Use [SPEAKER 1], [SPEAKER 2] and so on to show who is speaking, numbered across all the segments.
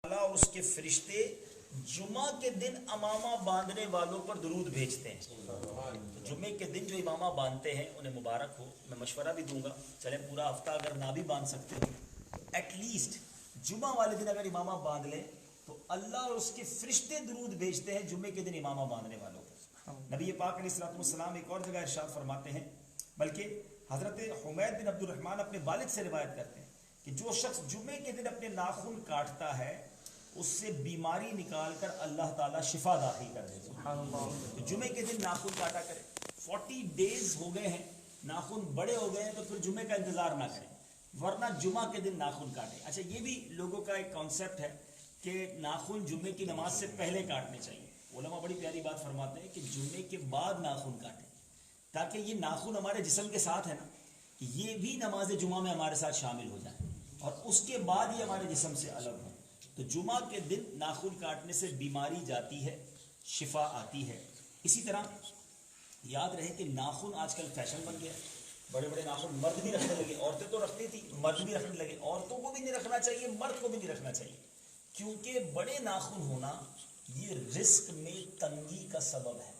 [SPEAKER 1] اللہ اور اس کے فرشتے جمعہ کے دن امامہ باندھنے والوں پر درود بھیجتے ہیں. تو جمعے کے دن جو امامہ باندھتے ہیں انہیں مبارک ہو. میں مشورہ بھی دوں گا، چلیں پورا ہفتہ اگر نہ بھی باندھ سکتے ہو تو ایٹ لیسٹ جمعہ والے دن اگر امامہ باندھ لیں تو اللہ اور اس کے فرشتے درود بھیجتے ہیں جمعے کے دن امامہ باندھنے والوں پر. نبی پاک علیہ الصلوۃ والسلام ایک اور جگہ ارشاد فرماتے ہیں، بلکہ حضرت حمید بن عبد الرحمن اپنے والد سے روایت کرتے ہیں کہ جو شخص جمعے کے دن اپنے ناخن کاٹتا ہے اس سے بیماری نکال کر اللہ تعالیٰ شفا داخل کر دیتے ہیں. تو جمعے کے دن ناخن کاٹا کریں. 40 ڈیز ہو گئے ہیں، ناخن بڑے ہو گئے ہیں تو پھر جمعے کا انتظار نہ کریں، ورنہ جمعہ کے دن ناخن کاٹیں. اچھا، یہ بھی لوگوں کا ایک کانسیپٹ ہے کہ ناخن جمعے کی نماز سے پہلے کاٹنے چاہیے. علماء بڑی پیاری بات فرماتے ہیں کہ جمعے کے بعد ناخن کاٹیں، تاکہ یہ ناخن ہمارے جسم کے ساتھ ہے نا، یہ بھی نماز جمعہ میں ہمارے ساتھ شامل ہو جائیں اور اس کے بعد یہ ہمارے جسم سے الگ ہو. تو جمعہ کے دن ناخن کاٹنے سے بیماری جاتی ہے، شفا آتی ہے. اسی طرح یاد رہے کہ ناخن آج کل فیشن بن گیا ہے. بڑے بڑے ناخن مرد بھی رکھنے لگے، عورتیں تو رکھتی تھی، مرد بھی رکھنے لگے. عورتوں کو بھی نہیں رکھنا چاہیے، مرد کو بھی نہیں رکھنا چاہیے، کیونکہ بڑے ناخن ہونا یہ رزق میں تنگی کا سبب ہے.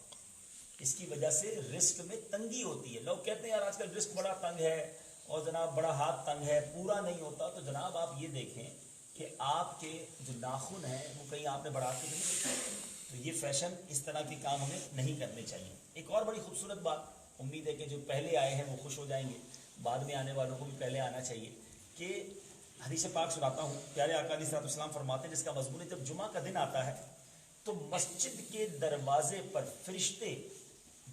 [SPEAKER 1] اس کی وجہ سے رزق میں تنگی ہوتی ہے. لوگ کہتے ہیں یار آج کل رزق بڑا تنگ ہے اور جناب بڑا ہاتھ تنگ ہے، پورا نہیں ہوتا. تو جناب آپ یہ دیکھیں کہ آپ کے جو ناخن ہیں وہ کہیں آپ نے بڑھا کے نہیں. تو یہ فیشن، اس طرح کے کام ہمیں نہیں کرنے چاہیے. ایک اور بڑی خوبصورت بات، امید ہے کہ جو پہلے آئے ہیں وہ خوش ہو جائیں گے، بعد میں آنے والوں کو بھی پہلے آنا چاہیے، کہ حدیث پاک سناتا ہوں. پیارے آقا علیہ الصلوۃ والسلام فرماتے ہیں جس کا مضمون ہے جب جمعہ کا دن آتا ہے تو مسجد کے دروازے پر فرشتے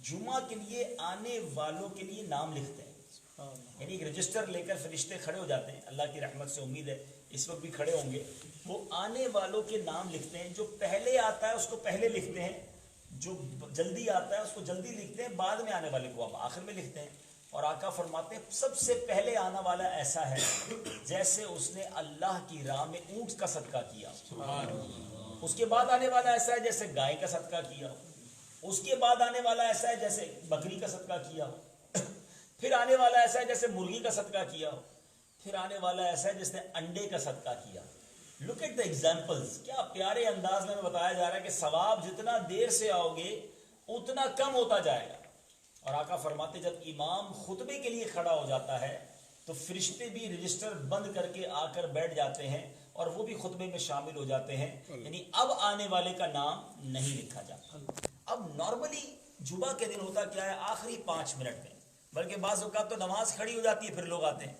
[SPEAKER 1] جمعہ کے لیے آنے والوں کے لیے نام لکھتے ہیں. یعنی ایک رجسٹر لے کر فرشتے کھڑے ہو جاتے ہیں. اللہ کی رحمت سے امید ہے اس وقت بھی کھڑے ہوں گے. وہ آنے والوں کے نام لکھتے ہیں. جو پہلے آتا ہے اس کو پہلے لکھتے ہیں، جو جلدی آتا ہے اس کو جلدی لکھتے ہیں، بعد میں آنے والے کو اب آخر میں لکھتے ہیں. اور آقا فرماتے ہیں سب سے پہلے آنے والا ایسا ہے جیسے اس نے اللہ کی راہ میں اونٹ کا صدقہ کیا. اس کے بعد آنے والا ایسا ہے جیسے گائے کا صدقہ کیا. اس کے بعد آنے والا ایسا ہے جیسے بکری کا صدقہ کیا ہو. پھر آنے والا ایسا ہے جیسے مرغی کا صدقہ کیا ہو. پھر آنے والا ایسا ہے جس نے انڈے کا صدقہ کیا. Look at the examples. کیا پیارے انداز میں بتایا جا رہا ہے کہ ثواب جتنا دیر سے آؤ گے اتنا کم ہوتا جائے گا. اور آقا فرماتے جب امام خطبے کے لیے کھڑا ہو جاتا ہے تو فرشتے بھی رجسٹر بند کر کے آ کر بیٹھ جاتے ہیں اور وہ بھی خطبے میں شامل ہو جاتے ہیں. یعنی اب آنے والے کا نام نہیں لکھا جاتا. اب نارملی جمعہ کے دن ہوتا کیا ہے، آخری 5 منٹ میں، بلکہ بعض اوقات تو نماز کھڑی ہو جاتی ہے پھر لوگ آتے ہیں.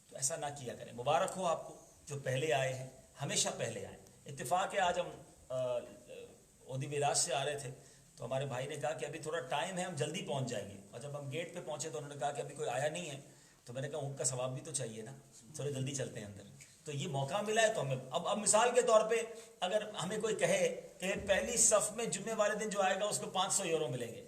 [SPEAKER 1] تو ایسا نہ کیا کریں. مبارک ہو آپ کو جو پہلے آئے ہیں، ہمیشہ پہلے آئیں. اتفاق ہے آج ہم عہدی میراج سے آ رہے تھے تو ہمارے بھائی نے کہا کہ ابھی تھوڑا ٹائم ہے، ہم جلدی پہنچ جائیں گے. اور جب ہم گیٹ پہ پہنچے تو انہوں نے کہا کہ ابھی کوئی آیا نہیں ہے. تو میں نے کہا اونٹ کا ثواب بھی تو چاہیے نا، تھوڑے جلدی چلتے ہیں اندر. تو یہ موقع ملا ہے تو ہمیں اب مثال کے طور پہ اگر ہمیں کوئی کہے کہ پہلی صف میں جمعے والے دن جو آئے گا اس کو 500 یورو ملیں گے،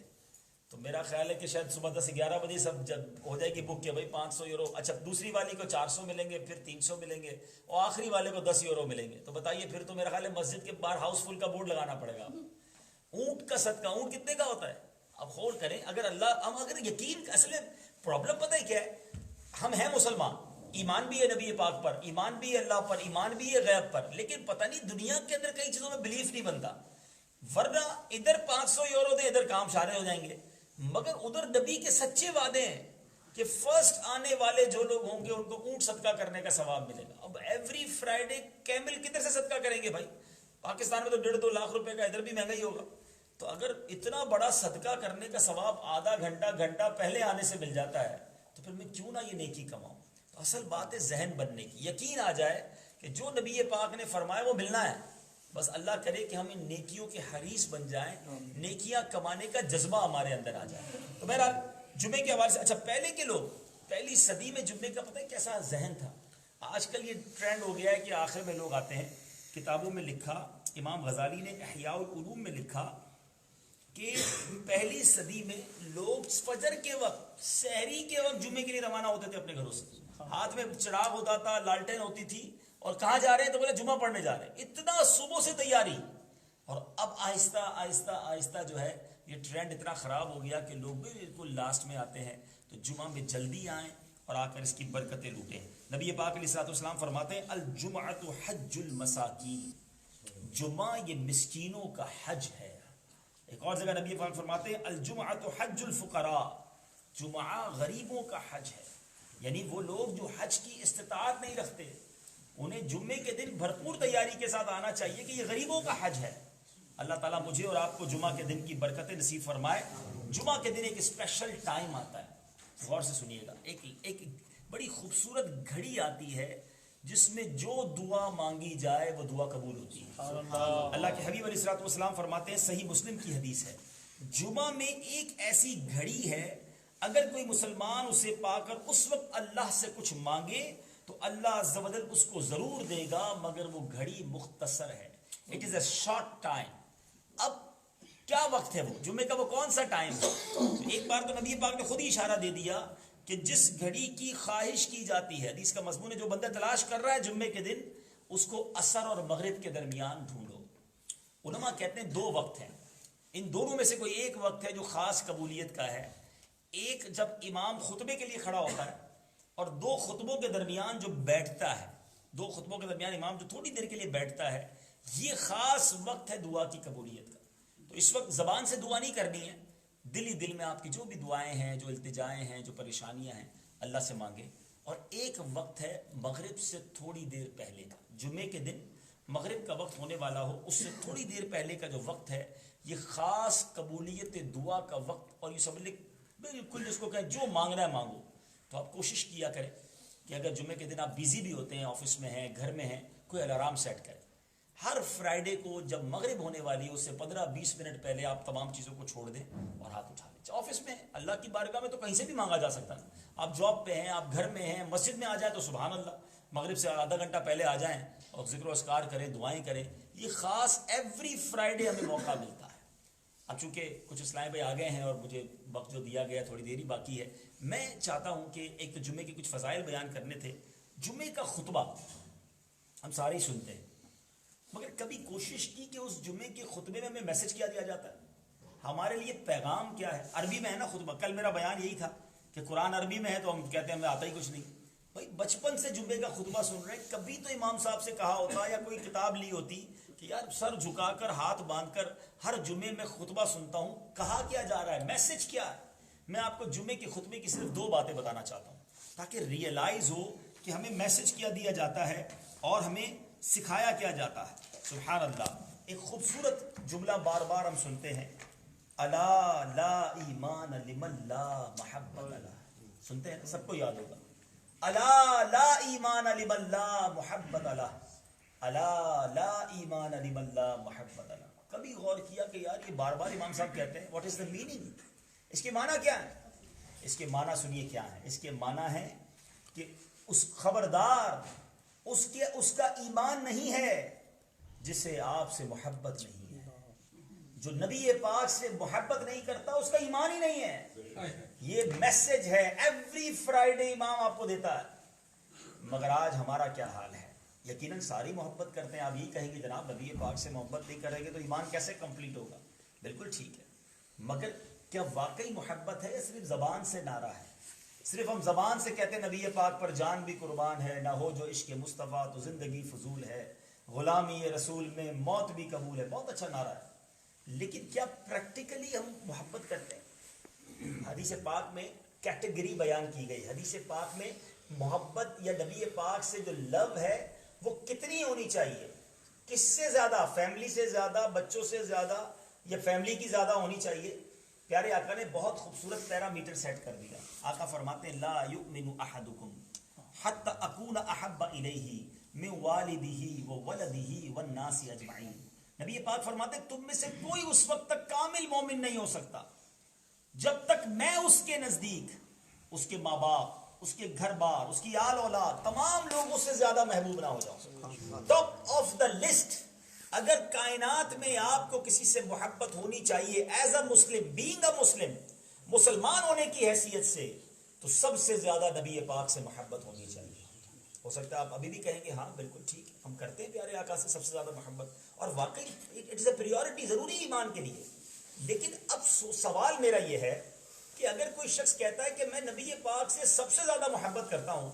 [SPEAKER 1] تو میرا خیال ہے کہ شاید صبح 10-11 بجے سب جب ہو جائے گی بک کہ بھائی 500 یورو. اچھا، دوسری والی کو 400 ملیں گے، پھر 300 ملیں گے اور آخری والے کو 10 یورو ملیں گے. تو بتائیے پھر تو میرا خیال ہے مسجد کے باہر ہاؤس فل کا بورڈ لگانا پڑے گا. اونٹ کا صدقہ، اونٹ کتنے کا ہوتا ہے؟ اب غور کریں. اگر اللہ ہم اگر یقین، اصل میں پرابلم پتہ ہے کیا ہے، ہم ہیں مسلمان، ایمان بھی ہے نبی پاک پر، ایمان بھی ہے اللہ پر، ایمان بھی ہے غیب پر، لیکن پتہ نہیں دنیا کے اندر کئی چیزوں میں بلیف نہیں بنتا. ورنہ ادھر 500 یورو دے ادھر کام شارے ہو جائیں گے، مگر ادھر نبی کے سچے وعدے ہیں کہ فرسٹ آنے والے جو لوگ ہوں گے ان کو اونٹ صدقہ کرنے کا ثواب ملے گا. اب ایوری فرائیڈے کیمل کدھر سے صدقہ کریں گے بھائی؟ پاکستان میں تو 1.5-2 لاکھ روپے کا ادھر بھی مہنگا ہی ہوگا. تو اگر اتنا بڑا صدقہ کرنے کا ثواب آدھا گھنٹہ پہلے آنے سے مل جاتا ہے تو پھر میں کیوں نہ یہ نیکی کماؤں. تو اصل بات ہے ذہن بننے کی، یقین آ جائے کہ جو نبی پاک نے فرمایا وہ ملنا ہے. بس اللہ کرے کہ ہم ان نیکیوں کے حریص بن جائیں، نیکیاں کمانے کا جذبہ ہمارے اندر آ جائے. تو بہرحال جمعے کے حوالے سے، اچھا پہلے کے لوگ پہلی صدی میں جمعے کا پتہ ہے کیسا ذہن تھا. آج کل یہ ٹرینڈ ہو گیا ہے کہ آخر میں لوگ آتے ہیں. کتابوں میں لکھا، امام غزالی نے احیاء العلوم میں لکھا کہ پہلی صدی میں لوگ فجر کے وقت، سحری کے وقت جمعے کے لیے روانہ ہوتے تھے اپنے گھروں سے. ہاتھ میں چراغ ہوتا تھا، لالٹین ہوتی تھی، اور کہاں جا رہے ہیں تو بولے جمعہ پڑھنے جا رہے ہیں. اتنا صبح سے تیاری. اور اب آہستہ آہستہ آہستہ جو ہے یہ ٹرینڈ اتنا خراب ہو گیا کہ لوگ بالکل لاسٹ میں آتے ہیں. تو جمعہ میں جلدی آئیں اور آ کر اس کی برکتیں لوٹیں. نبی پاک علیہ الصلوۃ والسلام فرماتے ہیں الجمعۃ حج المساکین. جمعہ یہ مسکینوں کا حج ہے. ایک اور جگہ نبی پاک فرماتے ہیں الجمعۃ حج الفقراء، جمعہ غریبوں کا حج ہے. یعنی وہ لوگ جو حج کی استطاعت نہیں رکھتے انہیں جمعے کے دن بھرپور تیاری کے ساتھ آنا چاہیے کہ یہ غریبوں کا حج ہے. اللہ تعالیٰ مجھے اور آپ کو جمعہ کے دن کی برکتیں نصیب فرمائے. جمعہ کے دن ایک اسپیشل ٹائم آتا ہے، غور سے سنیے گا. ایک بڑی خوبصورت گھڑی آتی ہے جس میں جو دعا مانگی جائے وہ دعا قبول ہوتی ہے. اللہ کے حبیب علیہ الصلوۃ والسلام فرماتے ہیں، صحیح مسلم کی حدیث ہے، جمعہ میں ایک ایسی گھڑی ہے اگر کوئی مسلمان اسے پا کر اس وقت اللہ سے کچھ مانگے تو اللہ عز و جل اس کو ضرور دے گا، مگر وہ گھڑی مختصر ہے. It is a short time. اب کیا وقت ہے وہ جمعے کا، وہ کون سا ٹائم ہے؟ ایک بار تو نبی پاک نے خود ہی اشارہ دے دیا کہ جس گھڑی کی خواہش کی جاتی ہے، حدیث کا مضمون ہے جو بندہ تلاش کر رہا ہے جمعے کے دن اس کو عصر اور مغرب کے درمیان ڈھونڈو. علماء کہتے ہیں دو وقت ہیں، ان دونوں میں سے کوئی ایک وقت ہے جو خاص قبولیت کا ہے. ایک جب امام خطبے کے لیے کھڑا ہوتا ہے اور دو خطبوں کے درمیان جو بیٹھتا ہے، دو خطبوں کے درمیان امام جو تھوڑی دیر کے لیے بیٹھتا ہے، یہ خاص وقت ہے دعا کی قبولیت کا. تو اس وقت زبان سے دعا نہیں کرنی ہے، دل ہی دل میں آپ کی جو بھی دعائیں ہیں، جو التجائیں ہیں، جو پریشانیاں ہیں، اللہ سے مانگے. اور ایک وقت ہے مغرب سے تھوڑی دیر پہلے کا، جمعے کے دن مغرب کا وقت ہونے والا ہو اس سے تھوڑی دیر پہلے کا جو وقت ہے یہ خاص قبولیت دعا کا وقت. اور یہ سب بالکل جس کو کہیں جو مانگنا ہے مانگو. تو آپ کوشش کیا کریں کہ اگر جمعے کے دن آپ بیزی بھی ہوتے ہیں، آفس میں ہیں، گھر میں ہیں، کوئی الارم سیٹ کریں. ہر فرائیڈے کو جب مغرب ہونے والی ہے اس سے 15-20 منٹ پہلے آپ تمام چیزوں کو چھوڑ دیں اور ہاتھ اٹھا لیں. آفس میں اللہ کی بارگاہ میں تو کہیں سے بھی مانگا جا سکتا ہے. آپ جاب پہ ہیں، آپ گھر میں ہیں، مسجد میں آ جائیں تو سبحان اللہ، مغرب سے آدھا گھنٹہ پہلے آ جائیں اور ذکر و اذکار کریں، دعائیں کریں. یہ خاص ایوری فرائیڈے ہمیں موقع ملتا ہے. اب چونکہ کچھ اسلام بھائی آ گئے ہیں اور مجھے وقت جو دیا گیا تھوڑی دیر ہی باقی ہے، میں چاہتا ہوں کہ ایک تو جمعے کے کچھ فضائل بیان کرنے تھے. جمعے کا خطبہ ہم سارے ہی سنتے ہیں، مگر کبھی کوشش کی کہ اس جمعے کے خطبے میں ہمیں میسج کیا دیا جاتا ہے، ہمارے لیے پیغام کیا ہے؟ عربی میں ہے نا خطبہ. کل میرا بیان یہی تھا کہ قرآن عربی میں ہے تو ہم کہتے ہیں ہمیں آتا ہی کچھ نہیں. بھائی بچپن سے جمعے کا خطبہ سن رہے ہیں، کبھی تو امام صاحب سے کہا ہوتا یا کوئی کتاب لی ہوتی کہ یار سر جھکا کر ہاتھ باندھ کر ہر جمعے میں خطبہ سنتا ہوں، کہا کیا جا رہا ہے، میسج کیا ہے. میں آپ کو جمعے کے خطبے کی صرف 2 باتیں بتانا چاہتا ہوں تاکہ ریئلائز ہو کہ ہمیں میسج کیا دیا جاتا ہے اور ہمیں سکھایا کیا جاتا ہے. سبحان اللہ. ایک خوبصورت جملہ بار بار ہم سنتے ہیں، الا لا ایمان لمن لا محبت له. سنتے ہیں، سب کو یاد ہوگا، الا لا ایمان لمن لا محبت له، الا لا ایمان لمن لا محبت له. کبھی غور کیا کہ یار یہ بار بار امام صاحب کہتے ہیں، واٹ از دا میننگ؟ اس کے معنی کیا ہے؟ اس کے معنی سنیے کیا ہے. اس کے معنی ہے کہ اس خبردار اس کا ایمان نہیں ہے جسے آپ سے محبت نہیں ہے. جو نبی پاک سے محبت نہیں کرتا اس کا ایمان ہی نہیں ہے. یہ میسج ہے ایوری فرائیڈے امام آپ کو دیتا ہے. مگر آج ہمارا کیا حال ہے؟ یقیناً ساری محبت کرتے ہیں. آپ یہی کہیں گے جناب نبی پاک سے محبت نہیں کریں گے تو ایمان کیسے کمپلیٹ ہوگا؟ بالکل ٹھیک ہے، مگر کیا واقعی محبت ہے یا صرف زبان سے نعرہ ہے؟ صرف ہم زبان سے کہتے ہیں نبی پاک پر جان بھی قربان ہے، نہ ہو جو عشق مصطفیٰ تو زندگی فضول ہے، غلامی رسول میں موت بھی قبول ہے. بہت اچھا نعرہ ہے، لیکن کیا پریکٹیکلی ہم محبت کرتے ہیں؟ حدیث پاک میں کیٹیگری بیان کی گئی. حدیث پاک میں محبت یا نبی پاک سے جو لو ہے وہ کتنی ہونی چاہیے؟ کس سے زیادہ؟ فیملی سے زیادہ، بچوں سے زیادہ، یا فیملی کی زیادہ ہونی چاہیے؟ پیارے آقا نے بہت خوبصورت پیرامیٹر سیٹ کر دیا. آقا فرماتے ہیں لا یؤمن احدکم حتی اکون احب الیہ من والدہ وولدہ والناس اجمعین. نبی پاک فرماتے ہیں تم میں سے کوئی اس وقت تک کامل مومن نہیں ہو سکتا جب تک میں اس کے نزدیک اس کے ماں باپ، اس کے گھر بار، اس کی آل اولاد، تمام لوگوں سے زیادہ محبوب نہ ہو جاؤں. Top of the list. اگر کائنات میں آپ کو کسی سے محبت ہونی چاہیے as a Muslim, being a مسلم، مسلمان ہونے کی حیثیت سے، تو سب سے زیادہ نبی پاک سے محبت ہونی چاہیے. ہو سکتا ہے آپ ابھی بھی کہیں گے ہاں بالکل ٹھیک ہے، ہم کرتے ہیں پیارے آقا سے سب سے زیادہ محبت، اور واقعی اٹ از اے پریورٹی، ضروری ایمان کے لیے. لیکن اب سوال میرا یہ ہے کہ اگر کوئی شخص کہتا ہے کہ میں نبی پاک سے سب سے زیادہ محبت کرتا ہوں،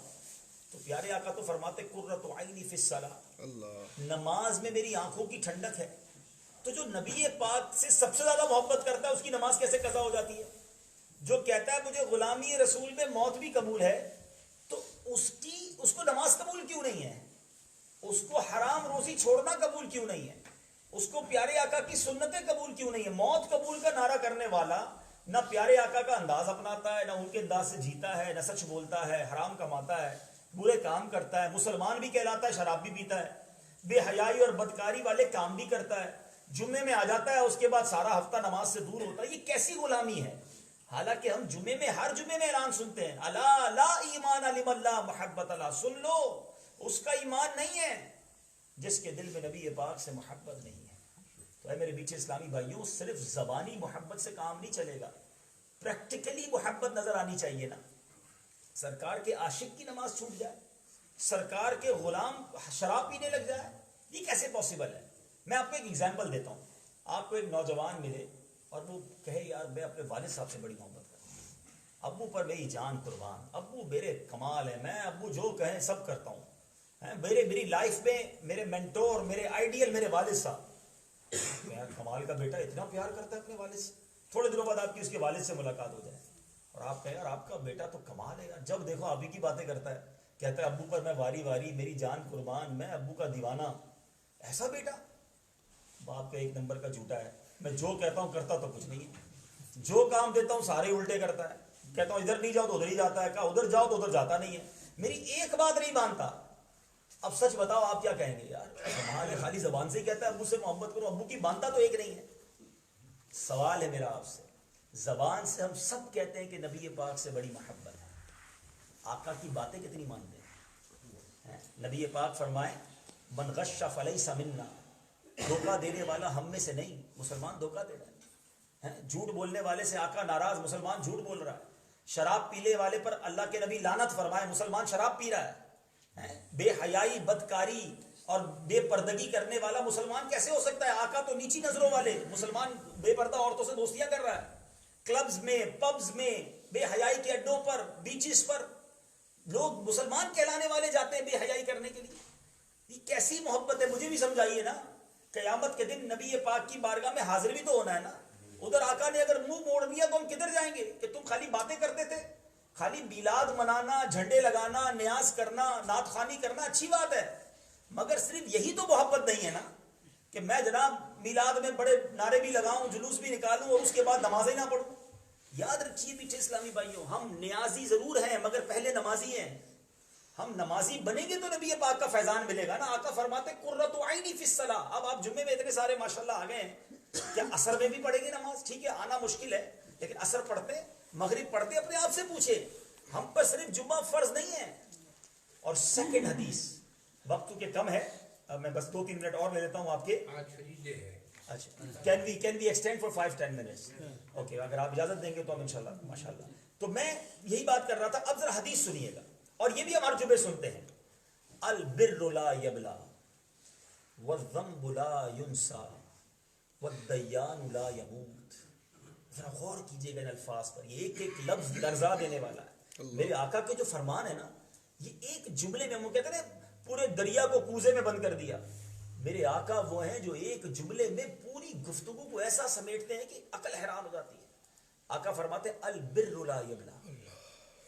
[SPEAKER 1] تو پیارے آقا تو فرماتے قرۃ عینی فی الصلاۃ، نماز میں میری آنکھوں کی ٹھنڈک ہے. تو جو نبی پاک سے سب سے زیادہ محبت کرتا ہے اس کی نماز کیسے قضا ہو جاتی ہے؟ جو کہتا ہے مجھے غلامی رسول میں موت بھی قبول ہے، تو اس کو نماز قبول کیوں نہیں ہے؟ اس کو حرام روزی چھوڑنا قبول کیوں نہیں ہے؟ اس کو پیارے آقا کی سنتیں قبول کیوں نہیں ہے؟ موت قبول کا نعرہ کرنے والا نہ پیارے آقا کا انداز اپناتا ہے، نہ ان کے انداز سے جیتا ہے، نہ سچ بولتا ہے، حرام کماتا ہے، برے کام کرتا ہے، مسلمان بھی کہلاتا ہے، شراب بھی پیتا ہے، بے حیائی اور بدکاری والے کام بھی کرتا ہے، جمعے میں آ جاتا ہے، اس کے بعد سارا ہفتہ نماز سے دور ہوتا ہے. یہ کیسی غلامی ہے؟ حالانکہ ہم جمعے میں ہر جمعے میں اعلان سنتے ہیں، الا لا ایمان لمن لا محبت لا. سن لو، اس کا ایمان نہیں ہے جس کے دل میں نبی پاک سے محبت نہیں ہے. تو اے میرے بیچے اسلامی بھائیوں، صرف زبانی محبت سے کام نہیں چلے گا، پریکٹیکلی محبت نظر آنی چاہیے نا. سرکار کے عاشق کی نماز چھوٹ جائے، سرکار کے غلام شراب پینے لگ جائے، یہ کیسے پاسبل ہے؟ میں آپ کو ایک ایگزامپل دیتا ہوں. آپ کو ایک نوجوان ملے اور وہ کہے یار میں اپنے والد صاحب سے بڑی محبت کرتا ہوں، ابو پر میری جان قربان، ابو میرے کمال ہے، میں ابو جو کہیں سب کرتا ہوں، میری لائف میں میرے مینٹور، میرے آئیڈیل میرے والد صاحب. یار کمال کا بیٹا اتنا پیار کرتا ہے اپنے والد سے. تھوڑے دنوں بعد آپ کی اس کے والد سے ملاقات ہو جائے اور آپ کہیں یار آپ کا بیٹا تو کمال ہے یار، جب دیکھو ابھی کی باتیں کرتا ہے، کہتا ہے ابو پر میں واری واری، میری جان قربان، میں ابو کا دیوانہ. ایسا بیٹا؟ باپ کا ایک نمبر کا جھوٹا ہے. میں جو کہتا ہوں کرتا تو کچھ نہیں ہے، جو کام دیتا ہوں سارے الٹے کرتا ہے. کہتا ہوں ادھر نہیں جاؤ تو ادھر ہی جاتا ہے، کہا ادھر جاؤ تو ادھر جاتا نہیں ہے، میری ایک بات نہیں مانتا. اب سچ بتاؤ آپ کیا کہیں گے؟ یار کمال ہے، خالی زبان سے ہی کہتا ہے ابو سے محبت کرو، ابو کی مانتا تو ایک نہیں ہے. سوال ہے میرا آپ سے، زبان سے ہم سب کہتے ہیں کہ نبی پاک سے بڑی محبت ہے، آقا کی باتیں کتنی مانتے ہیں؟ نبی پاک فرمائے من غش فلیس منا، دھوکہ دینے والا ہم میں سے نہیں. مسلمان دھوکہ دے رہا ہے، جھوٹ بولنے والے سے آقا ناراض، مسلمان جھوٹ بول رہا ہے. شراب پینے والے پر اللہ کے نبی لعنت فرمائے، مسلمان شراب پی رہا ہے. بے حیائی، بدکاری اور بے پردگی کرنے والا مسلمان کیسے ہو سکتا ہے؟ آقا تو نیچی نظروں والے، مسلمان بے پردہ عورتوں سے دوستیاں کر رہا ہے. کلبز میں، پبز میں، بے حیائی کے اڈوں پر، بیچز پر لوگ مسلمان کہلانے والے جاتے ہیں بے حیائی کرنے کے لیے. یہ کیسی محبت ہے؟ مجھے بھی سمجھائیے نا. قیامت کے دن نبی پاک کی بارگاہ میں حاضر بھی تو ہونا ہے نا. ادھر آقا نے اگر منہ موڑ دیا تو ہم کدھر جائیں گے کہ تم خالی باتیں کرتے تھے؟ خالی میلاد منانا، جھنڈے لگانا، نیاز کرنا، نعت خوانی کرنا اچھی بات ہے، مگر صرف یہی تو محبت نہیں ہے نا کہ میں جناب میلاد میں بڑے نعرے بھی لگاؤں، جلوس بھی نکالوں اور اس کے بعد نماز ہی نہ پڑھوں. یاد رکھیے بیٹھے اسلامی بھائیوں، ہم نیازی ضرور ہیں مگر پہلے نمازی ہیں. ہم نمازی بنیں گے تو نبی پاک کا فیضان ملے گا نا. آقا فرماتے قرۃ عینی فی الصلاۃ. اب آپ جمعے میں اتنے سارے ماشاءاللہ آ گئے ہیں، کیا عصر میں بھی پڑھیں گے نماز؟ ٹھیک ہے آنا مشکل ہے لیکن عصر پڑھتے، مغرب پڑھتے. اپنے آپ سے پوچھے، ہم پر صرف جمعہ فرض نہیں ہے. اور سیکنڈ حدیث، وقت کے کم ہے، میں بس 2-3 منٹ اور لے لیتا ہوں آپ کے. اچھا can we extend for 5-10 minutes? Okay, اگر آپ اجازت دیں گے تو ہم انشاءاللہ ماشاءاللہ. تو میں یہی بات کر رہا تھا. اب ذرا حدیث سنیے گا، اور یہ بھی ہمارے جمعے سنتے ہیں. البر لا یبلا والذنب لا ینسا والدیان لا یموت. ذرا غور کیجئے گا ان الفاظ پر، یہ ایک ایک لفظ لرزا دینے والا ہے. میرے آقا کے جو فرمان ہے نا، یہ ایک جملے میں، ہم کہتے ہیں پورے دریا کو کوزے میں بند کر دیا. میرے آقا وہ ہیں جو ایک جملے میں پوری گفتگو کو ایسا سمیٹتے ہیں کہ عقل حیران ہو جاتی ہے. آقا فرماتے ہیں البر لا یبلا،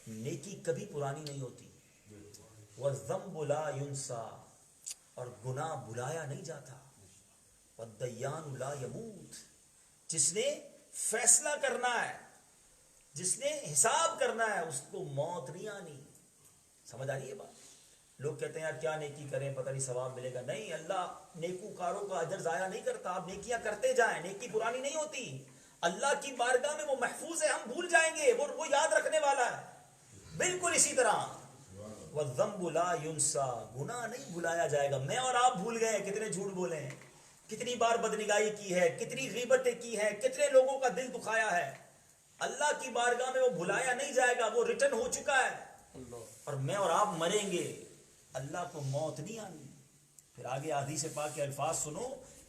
[SPEAKER 1] نیکی کبھی پرانی نہیں ہوتی، والذنب لا ینسا، اور گناہ بلایا نہیں جاتا، والدیان لا یموت، جس نے فیصلہ کرنا ہے، جس نے حساب کرنا ہے، اس کو موت نہیں آنی. سمجھ آ رہی ہے بات؟ لوگ کہتے ہیں یار کیا نیکی کریں پتہ نہیں ثواب ملے گا. نہیں، اللہ نیکوکاروں کا اجر ضائع نہیں کرتا. آپ نیکیاں کرتے جائیں، نیکی پرانی نہیں ہوتی. اللہ کی بارگاہ میں وہ محفوظ ہے، ہم بھول جائیں گے، وہ یاد رکھنے والا ہے. بالکل اسی طرح والذنب لا ینسا، گناہ نہیں بھلایا جائے گا. میں اور آپ بھول گئے، کتنے جھوٹ بولے ہیں، کتنی بار بدنگاہی کی ہے، کتنی غیبتیں کی ہیں، کتنے لوگوں کا دل دکھایا ہے. اللہ کی بارگاہ میں وہ بھلایا نہیں جائے گا، وہ ریٹرن ہو چکا ہے. اور میں اور آپ مریں گے، اللہ کو موت نہیں آنی. پھر آگے حدیث پاک کے الفاظ سنو،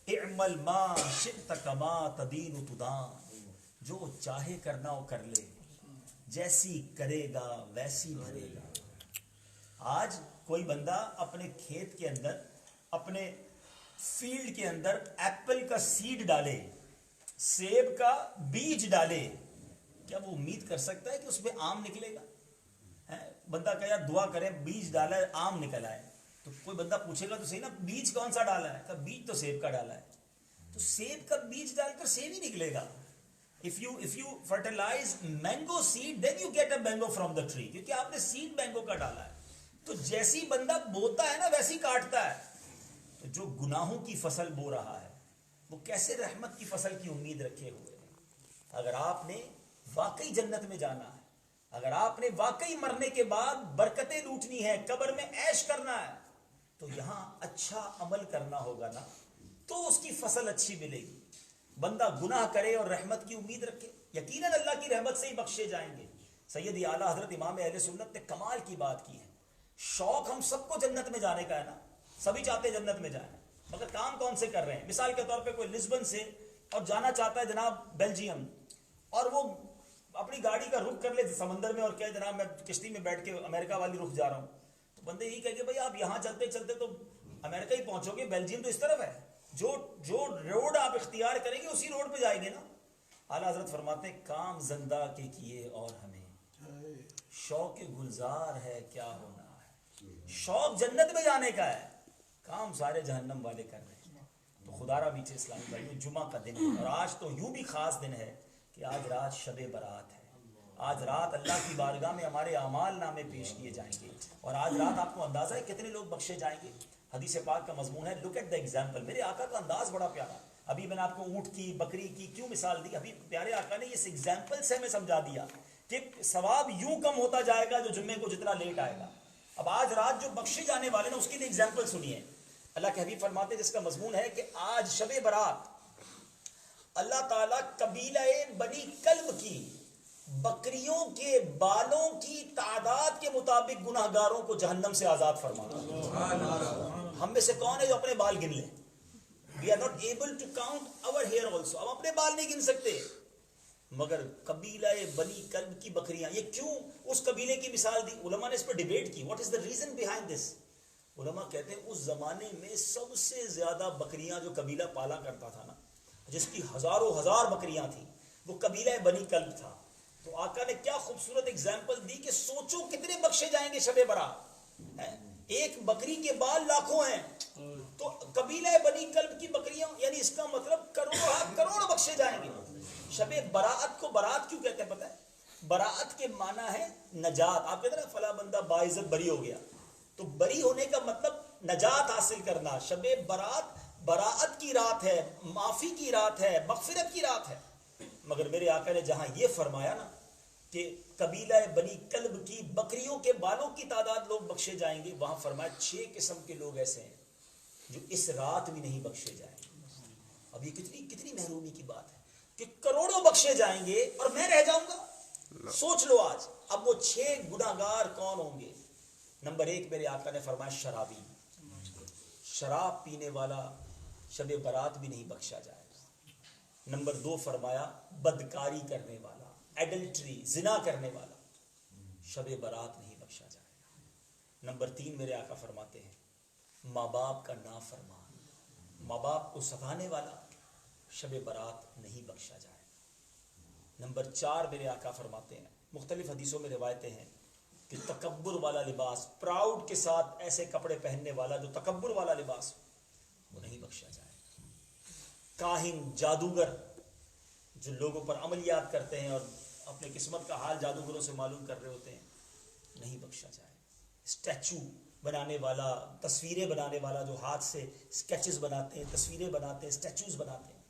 [SPEAKER 1] اعمل ما شئت کما تدین تدان. جو چاہے کرنا وہ کر لے، جیسی کرے گا ویسی بھرے گا. آج کوئی بندہ اپنے کھیت کے اندر اپنے فیلڈ کے اندر ایپل کا سیڈ ڈالے, سیب کا بیج ڈالے, کیا وہ امید کر سکتا ہے کہ اس میں آم نکلے گا؟ بندہ کہ یار دعا کرے, بیج ڈالا ہے آم نکل آئے, تو کوئی بندہ پوچھے گا تو صحیح نا بیج کون سا ڈالا ہے؟ کہ بیج تو سیب کا ڈالا ہے. تو سیب کا بیج ڈال کر سیب ہی نکلے گا. if you fertilize mango seed then you get a mango from the tree, کیونکہ آپ نے سیڈ مینگو کا ڈالا ہے. تو جیسی بندہ بوتا ہے نا ویسی کاٹتا ہے. تو جو گناہوں کی فصل بو رہا ہے وہ کیسے رحمت کی فصل کی امید رکھے ہوئے ہیں؟ اگر آپ نے واقعی جنت میں جانا ہے, اگر آپ نے واقعی مرنے کے بعد برکتیں لوٹنی ہے, قبر میں عیش کرنا ہے, تو یہاں اچھا عمل کرنا ہوگا نا, تو اس کی فصل اچھی ملے گی. بندہ گناہ کرے اور رحمت کی امید رکھے, یقیناً اللہ کی رحمت سے ہی بخشے جائیں گے. سیدی اعلیٰ حضرت امام اہل سنت نے کمال کی بات کی ہے. شوق ہم سب کو جنت میں جانے کا ہے نا, سبھی چاہتے ہیں جنت میں جائیں, مگر کام کون سے کر رہے ہیں؟ مثال کے طور پہ کوئی لسبن سے اور جانا چاہتا ہے جناب بیلجیم, اور وہ اپنی گاڑی کا رخ کر لے سمندر میں اور کہے جناب میں کشتی میں بیٹھ کے امریکہ والی رخ جا رہا ہوں, تو بندے یہی کہے کہ بھائی آپ یہاں چلتے چلتے تو امریکہ ہی پہنچو گے, بیلجیم تو اس طرف ہے, جو روڈ آپ اختیار کریں گے اسی روڈ پہ جائیں گے نا. اعلیٰ حضرت فرماتے ہیں کام زندہ کے کیے اور ہمیں شوق گلزار ہے کیا ہونا ہے. شوق جنت میں جانے کا ہے, کام سارے جہنم والے کر رہے ہیں. تو خدا را بیچے اسلامی بھائی, جمعہ کا دن ہے, اور آج تو یوں بھی خاص دن ہے کہ آج رات شب برات ہے. آج رات اللہ کی بارگاہ میں ہمارے اعمال نامے پیش کیے جائیں گے, اور آج رات آپ کو اندازہ ہے کتنے لوگ بخشے جائیں گے. حدیث پاک کا مضمون ہے لک ایٹ دا ایگزامپل. میرے آقا کا انداز بڑا پیارا. ابھی میں نے آپ کو اونٹ کی بکری کی کیوں مثال دی؟ ابھی پیارے آقا نے اس ایگزامپل سے ہمیں سمجھا دیا کہ ثواب یوں کم ہوتا جائے گا جو جمعے کو جتنا لیٹ آئے گا. اب آج رات جو بخشے جانے والے نا اس کے لیے ایگزامپل سنیے. اللہ کے حبیب فرماتے جس کا مضمون ہے کہ آج شب برات اللہ تعالیٰ قبیلہ بنی کلب کی بکریوں کے بالوں کی تعداد کے مطابق گناہگاروں کو جہنم سے آزاد فرماتا. ہم میں سے کون ہے جو اپنے بال گن لیں؟ We are not able to count our hair also. ہم اپنے بال نہیں گن سکتے, مگر قبیلہ بنی کلب کی بکریاں, یہ کیوں اس قبیلے کی مثال دی؟ علماء نے اس پر ڈیبیٹ کی, what is the reason behind this. علماء کہتے ہیں اس زمانے میں سب سے زیادہ بکریاں جو قبیلہ پالا کرتا تھا نا, جس کی ہزاروں ہزار بکریاں تھیں, وہ قبیلہ بنی کلب تھا. تو آقا نے کیا خوبصورت اگزامپل دی کہ سوچو کتنے بخشے جائیں گے شب برات. ایک بکری کے بال لاکھوں ہیں, تو قبیلہ بنی کلب کی بکریاں, یعنی اس کا مطلب کروڑ بخشے جائیں گے. شب برات کو برات کیوں کہتے ہیں پتہ ہے؟ برات کے معنی ہے نجات. آپ کہتے ہیں نا فلاں بندہ باعزت بری ہو گیا, تو بری ہونے کا مطلب نجات حاصل کرنا. شب برات براعت کی رات ہے, معافی کی رات ہے, مغفرت کی رات ہے. مگر میرے آقا نے جہاں یہ فرمایا نا کہ قبیلہ بنی کلب کی بکریوں کے بالوں کی تعداد لوگ بخشے جائیں گے, وہاں فرمایا 6 قسم کے لوگ ایسے ہیں جو اس رات بھی نہیں بخشے جائیں گے. اب یہ کتنی محرومی کی بات ہے کہ کروڑوں بخشے جائیں گے اور میں رہ جاؤں گا. سوچ لو آج. اب وہ 6 گناہگار کون ہوں گے؟ نمبر 1 میرے آقا نے فرمایا شرابی, شراب پینے والا شب برات بھی نہیں بخشا جائے گا. نمبر 2 فرمایا بدکاری کرنے والا, ایڈلٹری زنا کرنے والا, شب برات نہیں بخشا جائے گا. نمبر 3 میرے آقا فرماتے ہیں ماں باپ کا نافرمان, ماں باپ کو ستانے والا, شب برات نہیں بخشا جائے گا. نمبر 4 میرے آقا فرماتے ہیں, مختلف حدیثوں میں روایتیں ہیں کہ تکبر والا لباس, پراؤڈ کے ساتھ ایسے کپڑے پہننے والا جو تکبر والا لباس, وہ نہیں بخشا جائے گا. کاہن جادوگر جو لوگوں پر عملیات کرتے ہیں اور اپنے قسمت کا حال جادوگروں سے معلوم کر رہے ہوتے ہیں, نہیں بخشا جائے گا. اسٹیچو بنانے والا, تصویریں بنانے والا, جو ہاتھ سے اسکیچز بناتے ہیں, تصویریں بناتے ہیں, اسٹیچوز بناتے ہیں,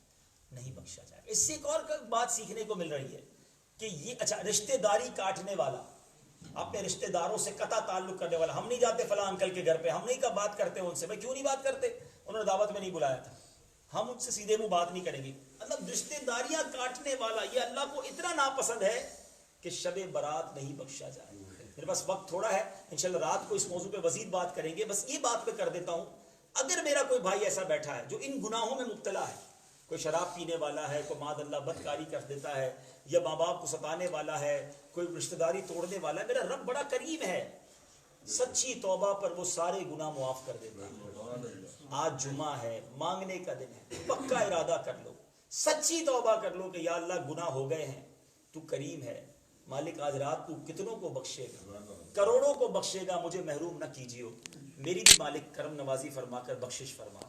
[SPEAKER 1] نہیں بخشا جائے گا. اس سے ایک اور بات سیکھنے کو مل رہی ہے کہ یہ اچھا رشتہ داری کاٹنے والا, اپنے رشتہ داروں سے قطع تعلق کرنے والا, ہم نہیں جاتے فلاں انکل کے گھر پہ, ہم نہیں بات کرتے ان سے. بھائی کیوں نہیں بات کرتے؟ انہوں نے دعوت میں نہیں بلایا تھا, ہم ان سے سیدھے منہ بات نہیں کریں گے. مطلب رشتہ داریاں کاٹنے والا, یہ اللہ کو اتنا ناپسند ہے کہ شب برات نہیں بخشا جائے. میرے پاس وقت تھوڑا ہے, انشاءاللہ رات کو اس موضوع پہ مزید بات کریں گے. بس یہ بات میں کر دیتا ہوں, اگر میرا کوئی بھائی ایسا بیٹھا ہے جو ان گناہوں میں مبتلا ہے, کوئی شراب پینے والا ہے, کوئی معاذ اللہ بدکاری کر دیتا ہے, یا ماں باپ کو ستانے والا ہے, کوئی رشتہ داری توڑنے والا ہے, میرا رب بڑا کریم ہے, سچی توبہ پر وہ سارے گناہ معاف کر دیتا ہے. آج جمعہ ہے، مانگنے کا دن ہے، پکا ارادہ کر لو، سچی توبہ کر لو کہ یا اللہ گناہ ہو گئے ہیں، تو کریم ہے مالک، آج رات تو کتنوں کو بخشے گا، کروڑوں کو بخشے گا، مجھے محروم نہ کیجیے، میری بھی مالک کرم نوازی فرما کر بخشش فرما۔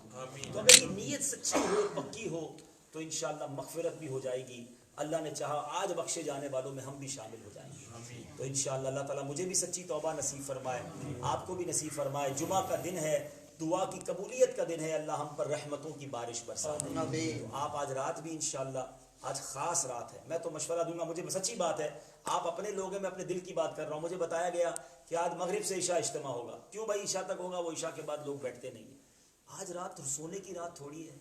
[SPEAKER 1] تو اگر یہ نیت سچی ہو، پکی ہو، تو انشاءاللہ مغفرت بھی ہو جائے گی، اللہ نے چاہا آج بخشے جانے والوں میں ہم بھی شامل ہو جائیں گے۔ تو انشاءاللہ اللہ تعالیٰ مجھے بھی سچی توبہ نصیب فرمائے، آپ کو بھی نصیب فرمائے۔ جمعہ کا دن ہے، دعا کی قبولیت کا دن ہے، اللہ ہم پر رحمتوں کی بارش برسا دے۔ تو آپ آج رات بھی انشاءاللہ، آج خاص رات ہے، میں تو مشورہ دوں گا، مجھے سچی بات ہے، آپ اپنے لوگ ہیں، میں اپنے دل کی بات کر رہا ہوں، مجھے بتایا گیا کہ آج مغرب سے عشاء اجتماع ہوگا، کیوں بھائی عشاء تک ہوگا؟ وہ عشاء کے بعد لوگ بیٹھتے نہیں ہیں۔ آج رات سونے کی رات تھوڑی ہے،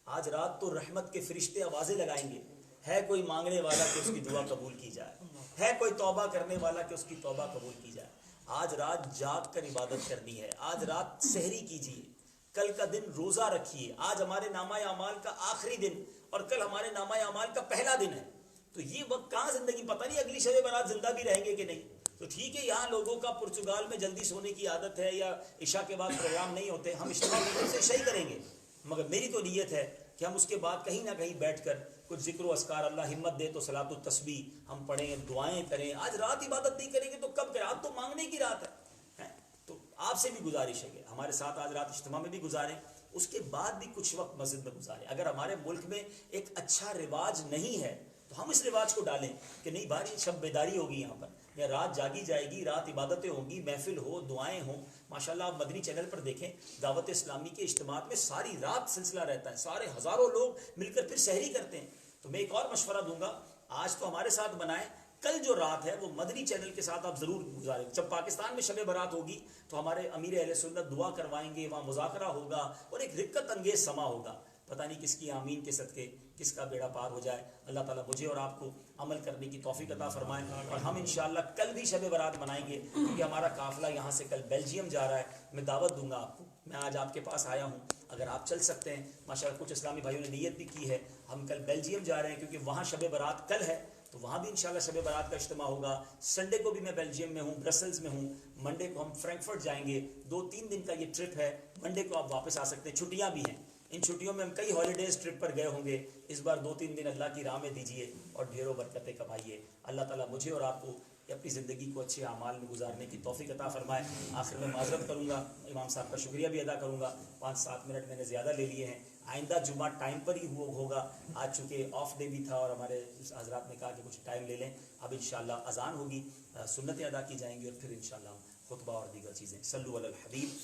[SPEAKER 1] آج رات تو رحمت کے فرشتے آوازیں لگائیں گے، ہے کوئی مانگنے والا کہ اس کی دعا قبول کی جائے، ہے کوئی توبہ کرنے والا کہ اس کی توبہ قبول کی جائے۔ آج رات جاگ کر عبادت کرنی ہے، آج رات سحری کیجیے، کل کا دن روزہ رکھیے، آج ہمارے نامہ اعمال کا آخری دن اور کل ہمارے نامہ اعمال کا پہلا دن ہے۔ تو یہ وقت کہاں زندگی، پتہ نہیں اگلی شب برات زندہ بھی رہیں گے کہ نہیں۔ تو ٹھیک ہے، یہاں لوگوں کا پرتگال میں جلدی سونے کی عادت ہے یا عشاء کے بعد پروگرام نہیں ہوتے، ہم اجتماع سے عشاء ہی کریں گے، مگر میری تو نیت ہے کہ ہم اس کے بعد کہیں نہ کہیں بیٹھ کر کچھ ذکر و اذکار، اللہ ہمت دے تو صلاۃ التسبیح ہم پڑھیں، دعائیں کریں۔ آج رات عبادت نہیں کریں گے تو کب کریں؟ آج تو مانگنے کی رات ہے۔ تو آپ سے بھی گزارش ہے کہ ہمارے ساتھ آج رات اجتماع میں بھی گزاریں، اس کے بعد بھی کچھ وقت مسجد میں گزاریں۔ اگر ہمارے ملک میں ایک اچھا رواج نہیں ہے تو ہم اس رواج کو ڈالیں کہ نہیں بھائی شب بیداری ہوگی، یہاں پر یا رات جاگی جائے گی، رات عبادتیں ہوں گی، محفل ہو، دعائیں ہوں۔ ماشاءاللہ آپ مدنی چینل پر دیکھیں، دعوت اسلامی کے اجتماعات میں ساری رات سلسلہ رہتا ہے، سارے ہزاروں لوگ مل کر پھر سحری کرتے ہیں۔ تو میں ایک اور مشورہ دوں گا، آج تو ہمارے ساتھ بنائیں، کل جو رات ہے وہ مدنی چینل کے ساتھ آپ ضرور گزاریں۔ جب پاکستان میں شب برات ہوگی تو ہمارے امیر اہل سنت دعا کروائیں گے، وہاں مذاکرہ ہوگا اور ایک رقت انگیز سما ہوگا، پتہ نہیں کس کی آمین کے صدقے کس کا بیڑا پار ہو جائے۔ اللہ تعالیٰ مجھے اور آپ کو عمل کرنے کی توفیق عطا فرمائے، اور ہم انشاءاللہ کل بھی شب برات منائیں گے، کیونکہ ہمارا قافلہ یہاں سے کل بیلجیم جا رہا ہے۔ میں دعوت دوں گا آپ کو، میں آج آپ کے پاس آیا ہوں، اگر آپ چل سکتے ہیں، ماشاءاللہ کچھ اسلامی بھائیوں نے نیت بھی کی ہے، ہم کل بیلجیم جا رہے ہیں کیونکہ وہاں شب برات کل ہے، تو وہاں بھی انشاءاللہ شب برات کا اجتماع ہوگا۔ سنڈے کو بھی میں بیلجیم میں ہوں، برسلز میں ہوں، منڈے کو ہم فرینکفرٹ جائیں گے، 2-3 دن کا یہ ٹرپ ہے، منڈے کو آپ واپس آ سکتے ہیں، چھٹیاں بھی ہیں، ان چھٹیوں میں ہم کئی ہالیڈیز ٹرپ پر گئے ہوں گے، اس بار 2-3 دن اللہ کی راہ میں دیجیے اور ڈھیروں برکتیں کمائیے۔ اللہ تعالیٰ مجھے اور آپ کو اپنی زندگی کو اچھے اعمال میں گزارنے کی توفیق عطا فرمائے۔ آخر میں معذرت کروں گا، امام صاحب کا شکریہ بھی ادا کروں گا، 5-7 منٹ میں نے زیادہ لے لیے ہیں، آئندہ جمعہ ٹائم پر ہی ہوگا، آج چونکہ آف ڈے بھی تھا اور ہمارے حضرات نے کہا کہ کچھ ٹائم لے لیں۔ اب انشاءاللہ اذان ہوگی، سنتیں ادا کی جائیں گی اور پھر انشاءاللہ خطبہ اور دیگر چیزیں۔ صلو علی الحبیب۔